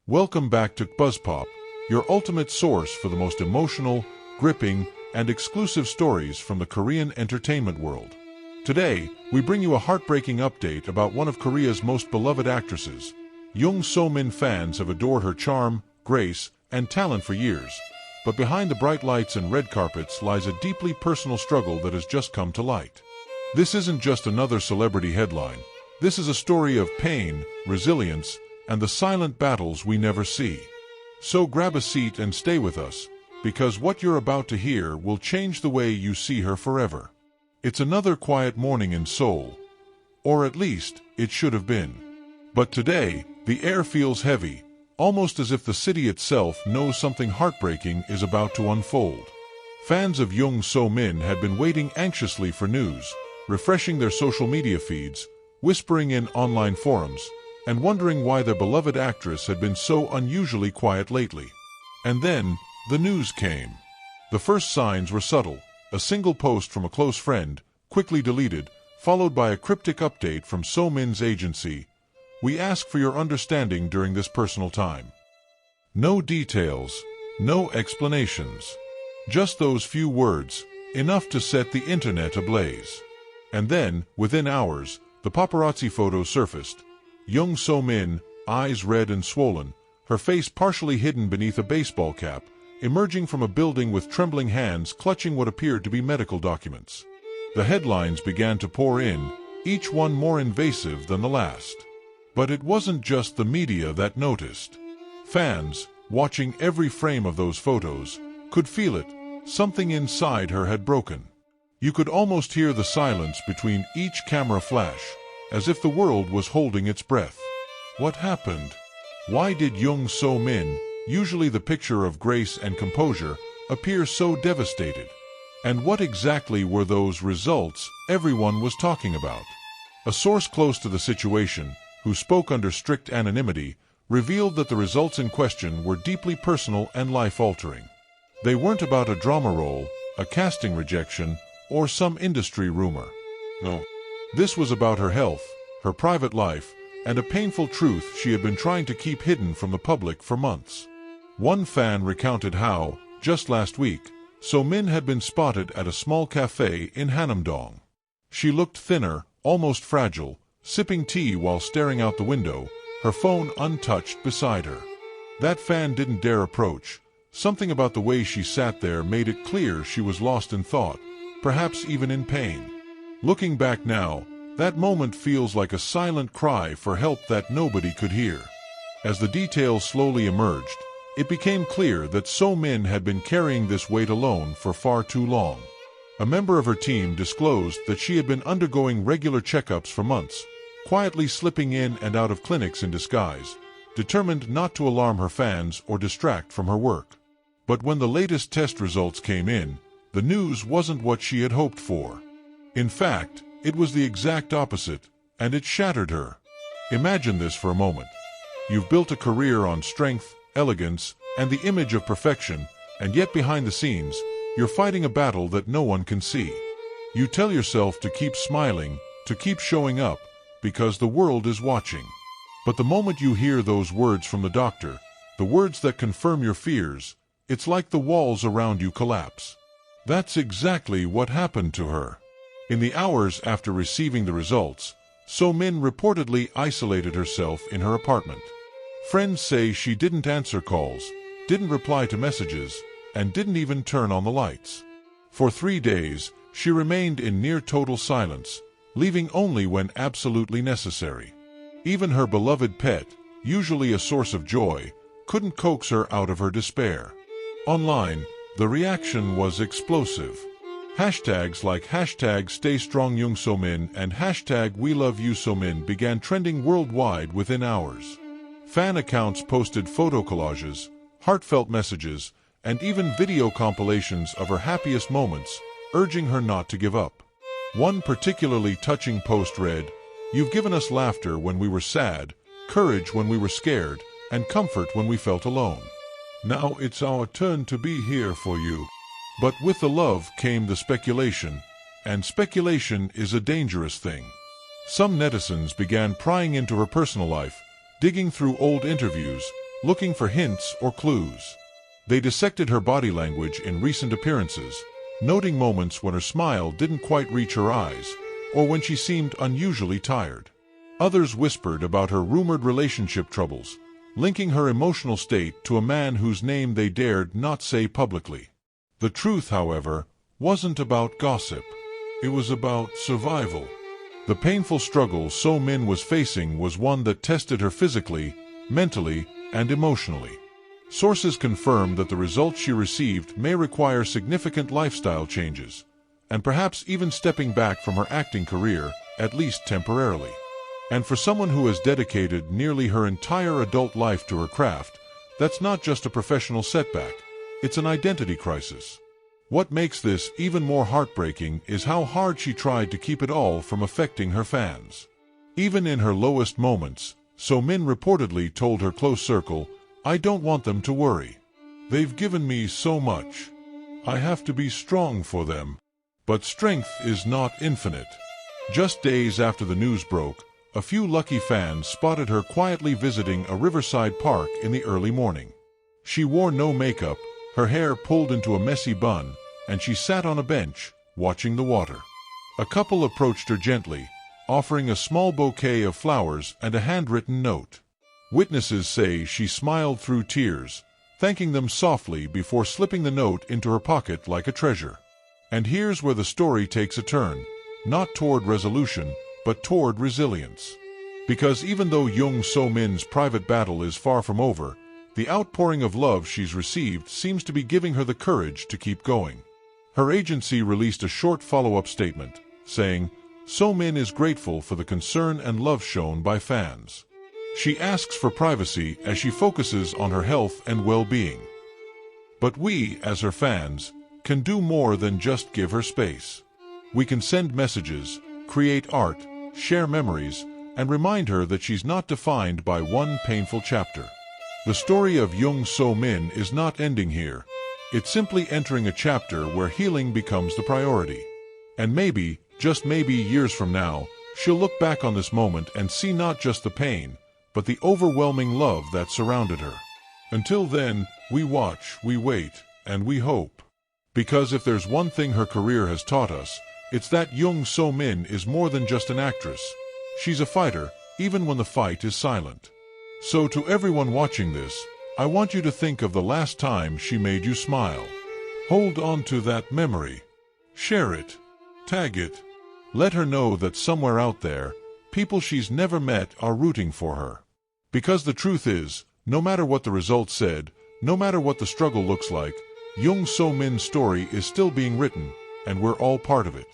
Welcome back to KBUZZPOP, your ultimate source for the most emotional, gripping, and exclusive stories from the Korean entertainment world. Today, we bring you a heartbreaking update about one of Korea's most beloved actresses. Jung So Min fans have adored her charm, grace, and talent for years, but behind the bright lights and red carpets lies a deeply personal struggle that has just come to light. This isn't just another celebrity headline. This is a story of pain, resilience, and the silent battles we never see. So grab a seat and stay with us, because what you're about to hear will change the way you see her forever. It's another quiet morning in Seoul. Or at least, it should have been. But today, the air feels heavy, almost as if the city itself knows something heartbreaking is about to unfold. Fans of Jung So Min had been waiting anxiously for news, refreshing their social media feeds, whispering in online forums, and wondering why their beloved actress had been so unusually quiet lately. And then, the news came. The first signs were subtle: a single post from a close friend, quickly deleted, followed by a cryptic update from So Min's agency. "We ask for your understanding during this personal time." No details, no explanations. Just those few words, enough to set the internet ablaze. And then, within hours, the paparazzi photos surfaced. Jung So Min, eyes red and swollen, her face partially hidden beneath a baseball cap, emerging from a building with trembling hands clutching what appeared to be medical documents. The headlines began to pour in, each one more invasive than the last. But it wasn't just the media that noticed. Fans, watching every frame of those photos, could feel it. Something inside her had broken. You could almost hear the silence between each camera flash, as if the world was holding its breath. What happened? Why did Jung So Min, usually the picture of grace and composure, appear so devastated? And what exactly were those results everyone was talking about? A source close to the situation, who spoke under strict anonymity, revealed that the results in question were deeply personal and life-altering. They weren't about a drama role, a casting rejection, or some industry rumor. No. This was about her health, her private life, and a painful truth she had been trying to keep hidden from the public for months. One fan recounted how, just last week, So Min had been spotted at a small cafe in Hanamdong. She looked thinner, almost fragile, sipping tea while staring out the window, her phone untouched beside her. That fan didn't dare approach. Something about the way she sat there made it clear she was lost in thought, perhaps even in pain. Looking back now, that moment feels like a silent cry for help that nobody could hear. As the details slowly emerged, it became clear that So Min had been carrying this weight alone for far too long. A member of her team disclosed that she had been undergoing regular checkups for months, quietly slipping in and out of clinics in disguise, determined not to alarm her fans or distract from her work. But when the latest test results came in, the news wasn't what she had hoped for. In fact, it was the exact opposite, and it shattered her. Imagine this for a moment. You've built a career on strength, elegance, and the image of perfection, and yet behind the scenes, you're fighting a battle that no one can see. You tell yourself to keep smiling, to keep showing up, because the world is watching. But the moment you hear those words from the doctor, the words that confirm your fears, it's like the walls around you collapse. That's exactly what happened to her. In the hours after receiving the results, So Min reportedly isolated herself in her apartment. Friends say she didn't answer calls, didn't reply to messages, and didn't even turn on the lights. For 3 days, she remained in near total silence, leaving only when absolutely necessary. Even her beloved pet, usually a source of joy, couldn't coax her out of her despair. Online, the reaction was explosive. Hashtags like #StayStrongJungSomin and #WeLoveYouSomin began trending worldwide within hours. Fan accounts posted photo collages, heartfelt messages, and even video compilations of her happiest moments, urging her not to give up. One particularly touching post read, "You've given us laughter when we were sad, courage when we were scared, and comfort when we felt alone. Now it's our turn to be here for you." But with the love came the speculation, and speculation is a dangerous thing. Some netizens began prying into her personal life, digging through old interviews, looking for hints or clues. They dissected her body language in recent appearances, noting moments when her smile didn't quite reach her eyes, or when she seemed unusually tired. Others whispered about her rumored relationship troubles, linking her emotional state to a man whose name they dared not say publicly. The truth, however, wasn't about gossip. It was about survival. The painful struggle So Min was facing was one that tested her physically, mentally, and emotionally. Sources confirmed that the results she received may require significant lifestyle changes, and perhaps even stepping back from her acting career, at least temporarily. And for someone who has dedicated nearly her entire adult life to her craft, that's not just a professional setback, it's an identity crisis. What makes this even more heartbreaking is how hard she tried to keep it all from affecting her fans. Even in her lowest moments, So Min reportedly told her close circle, "I don't want them to worry. They've given me so much. I have to be strong for them." But strength is not infinite. Just days after the news broke, a few lucky fans spotted her quietly visiting a riverside park in the early morning. She wore no makeup, her hair pulled into a messy bun, and she sat on a bench, watching the water. A couple approached her gently, offering a small bouquet of flowers and a handwritten note. Witnesses say she smiled through tears, thanking them softly before slipping the note into her pocket like a treasure. And here's where the story takes a turn, not toward resolution, but toward resilience. Because even though Jung So Min's private battle is far from over, the outpouring of love she's received seems to be giving her the courage to keep going. Her agency released a short follow-up statement, saying, "So Min is grateful for the concern and love shown by fans. She asks for privacy as she focuses on her health and well-being. But we, as her fans, can do more than just give her space. We can send messages, create art, share memories, and remind her that she's not defined by one painful chapter." The story of Jung So Min is not ending here. It's simply entering a chapter where healing becomes the priority. And maybe, just maybe years from now, she'll look back on this moment and see not just the pain, but the overwhelming love that surrounded her. Until then, we watch, we wait, and we hope. Because if there's one thing her career has taught us, it's that Jung So Min is more than just an actress. She's a fighter, even when the fight is silent. So to everyone watching this, I want you to think of the last time she made you smile. Hold on to that memory. Share it. Tag it. Let her know that somewhere out there, people she's never met are rooting for her. Because the truth is, no matter what the results said, no matter what the struggle looks like, Jung So Min's story is still being written, and we're all part of it.